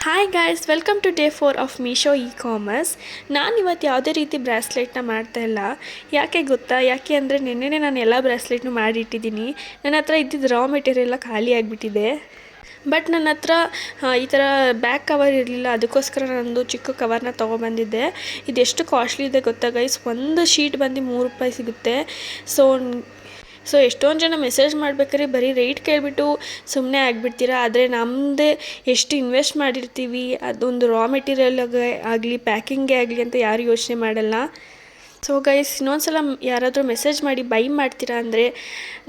Hi guys, welcome to day 4 of Meesho commerce. ನಾನು ಇವತ್ತು ಯಾವುದೇ ರೀತಿ ಬ್ರಾಸ್ಲೆಟ್ನ ಮಾಡ್ತಾ ಇಲ್ಲ. ಯಾಕೆ ಗೊತ್ತಾ? ಯಾಕೆ ಅಂದರೆ ನಿನ್ನೆನೇ ನಾನು ಎಲ್ಲ ಬ್ರಾಸ್ಲೆಟ್ನು ಮಾಡಿಟ್ಟಿದ್ದೀನಿ. ನನ್ನ ಹತ್ರ ಇದ್ದಿದ್ದು ರಾ ಮೆಟೀರಿಯಲ್ ಎಲ್ಲ ಖಾಲಿ ಆಗಿಬಿಟ್ಟಿದೆ. ಬಟ್ ನನ್ನ ಹತ್ರ ಈ ಥರ ಬ್ಯಾಕ್ ಕವರ್ ಇರಲಿಲ್ಲ, ಅದಕ್ಕೋಸ್ಕರ ನಾನೊಂದು ಚಿಕ್ಕ ಕವರ್ನ ತೊಗೊಬಂದಿದ್ದೆ. ಇದೆಷ್ಟು ಕಾಸ್ಟ್ಲಿ ಇದೆ ಗೊತ್ತಾ ಗೈಸ್? ಒಂದು ಶೀಟ್ ಬಂದು ₹3 ಸಿಗುತ್ತೆ. ಸೊ ಎಷ್ಟೊಂದು ಜನ ಮೆಸೇಜ್ ಮಾಡ್ಬೇಕಾದ್ರೆ ಬರೀ ರೇಟ್ ಕೇಳಿಬಿಟ್ಟು ಸುಮ್ಮನೆ ಆಗಿಬಿಡ್ತೀರಾ. ಆದರೆ ನಮ್ಮದೇ ಎಷ್ಟು ಇನ್ವೆಸ್ಟ್ ಮಾಡಿರ್ತೀವಿ, ಅದೊಂದು ರಾ ಮೆಟೀರಿಯಲ್ ಆಗಲಿ ಪ್ಯಾಕಿಂಗೇ ಆಗಲಿ ಅಂತ ಯಾರು ಯೋಚನೆ ಮಾಡಲ್ಲ. ಸೊ ಗೈಸ್, ಇನ್ನೊಂದ್ಸಲ ಯಾರಾದರೂ ಮೆಸೇಜ್ ಮಾಡಿ ಬೈ ಮಾಡ್ತೀರಾ ಅಂದರೆ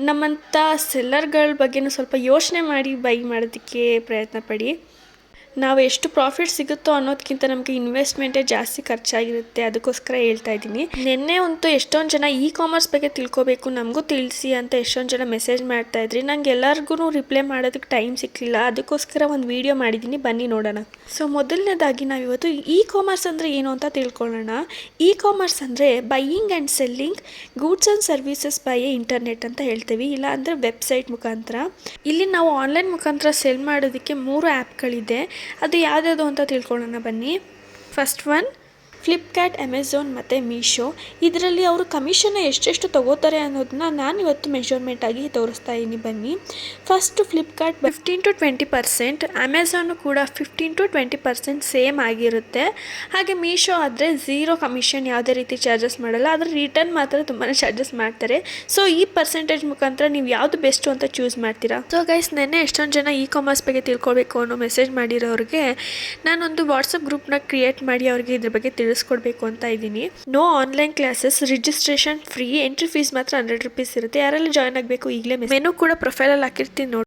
ನಮ್ಮಂಥ ಸೆಲ್ಲರ್ಗಳ ಬಗ್ಗೆನೂ ಸ್ವಲ್ಪ ಯೋಚನೆ ಮಾಡಿ ಬೈ ಮಾಡೋದಕ್ಕೆ ಪ್ರಯತ್ನ ಪಡಿ. ನಾವು ಎಷ್ಟು ಪ್ರಾಫಿಟ್ ಸಿಗುತ್ತೋ ಅನ್ನೋದಕ್ಕಿಂತ ನಮಗೆ ಇನ್ವೆಸ್ಟ್ಮೆಂಟೇ ಜಾಸ್ತಿ ಖರ್ಚಾಗಿರುತ್ತೆ. ಅದಕ್ಕೋಸ್ಕರ ಹೇಳ್ತಾ ಇದ್ದೀನಿ. ನಿನ್ನೆ ಅಂತೂ ಎಷ್ಟೊಂದು ಜನ ಕಾಮರ್ಸ್ ಬಗ್ಗೆ ತಿಳ್ಕೊಬೇಕು, ನಮಗೂ ತಿಳಿಸಿ ಅಂತ ಎಷ್ಟೊಂದು ಜನ ಮೆಸೇಜ್ ಮಾಡ್ತಾಯಿದ್ರಿ. ನಂಗೆ ಎಲ್ಲರಿಗೂ ರಿಪ್ಲೈ ಮಾಡೋದಕ್ಕೆ ಟೈಮ್ ಸಿಕ್ಕಲಿಲ್ಲ. ಅದಕ್ಕೋಸ್ಕರ ಒಂದು ವಿಡಿಯೋ ಮಾಡಿದ್ದೀನಿ, ಬನ್ನಿ ನೋಡೋಣ. ಸೊ ಮೊದಲನೇದಾಗಿ ನಾವಿವತ್ತು ಕಾಮರ್ಸ್ ಅಂದರೆ ಏನು ಅಂತ ತಿಳ್ಕೊಳ್ಳೋಣ. ಕಾಮರ್ಸ್ ಅಂದರೆ buying and selling goods and services by internet ಅಂತ ಹೇಳ್ತೀವಿ, ಇಲ್ಲ ಅಂದರೆ ವೆಬ್ಸೈಟ್ ಮುಖಾಂತರ. ಇಲ್ಲಿ ನಾವು ಆನ್ಲೈನ್ ಮುಖಾಂತರ ಸೆಲ್ ಮಾಡೋದಕ್ಕೆ 3 ಆ್ಯಪ್ಗಳಿದೆ. ಅದು ಯಾವುದ್ಯಾವುದು ಅಂತ ತಿಳ್ಕೊಳ್ಳೋಣ ಬನ್ನಿ. ಫಸ್ಟ್ ಒನ್ ಫ್ಲಿಪ್ಕಾರ್ಟ್, ಅಮೆಝಾನ್ ಮತ್ತು ಮೀಶೋ. ಇದರಲ್ಲಿ ಅವರು ಕಮಿಷನ್ನ ಎಷ್ಟೆಷ್ಟು ತೊಗೋತಾರೆ ಅನ್ನೋದನ್ನ ನಾನಿವತ್ತು ಮೆಷರ್ಮೆಂಟಾಗಿ ತೋರಿಸ್ತಾ ಇದ್ದೀನಿ ಬನ್ನಿ. ಫಸ್ಟು ಫ್ಲಿಪ್ಕಾರ್ಟ್ 15 to 20%, ಅಮೆಝಾನು ಕೂಡ 15 to 20% ಸೇಮ್ ಆಗಿರುತ್ತೆ. ಹಾಗೆ ಮೀಶೋ ಆದರೆ 0 ಕಮಿಷನ್, ಯಾವುದೇ ರೀತಿ ಚಾರ್ಜಸ್ ಮಾಡಲ್ಲ. ಆದರೆ ರಿಟರ್ನ್ ಮಾತ್ರ ತುಂಬಾ ಚಾರ್ಜಸ್ ಮಾಡ್ತಾರೆ. ಸೊ ಈ ಪರ್ಸೆಂಟೇಜ್ ಮುಖಾಂತರ ನೀವು ಯಾವುದು ಬೆಸ್ಟು ಅಂತ ಚೂಸ್ ಮಾಡ್ತೀರಾ. ಸೊ ಗೈಸ್, ನೆನ್ನೆ ಎಷ್ಟೊಂದು ಜನ ಕಾಮರ್ಸ್ ಬಗ್ಗೆ ತಿಳ್ಕೊಬೇಕು ಅನ್ನೋ ಮೆಸೇಜ್ ಮಾಡಿರೋರಿಗೆ ನಾನೊಂದು ವಾಟ್ಸಪ್ ಗ್ರೂಪ್ನ ಕ್ರಿಯೇಟ್ ಮಾಡಿ ಅವ್ರಿಗೆ ಇದ್ರ ಬಗ್ಗೆ ತಿಳಿಸ್ಕೊಡ್ಬೇಕು ಅಂತ ಇದ್ದೀನಿ. No online classes, registration free, entry fees ಮಾತ್ರ ₹100 ಇರುತ್ತೆ. ಯಾರೆಲ್ಲ ಜಾಯ್ನ್ ಆಗಬೇಕು ಈಗಲೇ ಮೆನು ಕೂಡ ಪ್ರೊಫೈಲಲ್ಲಿ ಹಾಕಿರ್ತೀನಿ ನೋಡಿ.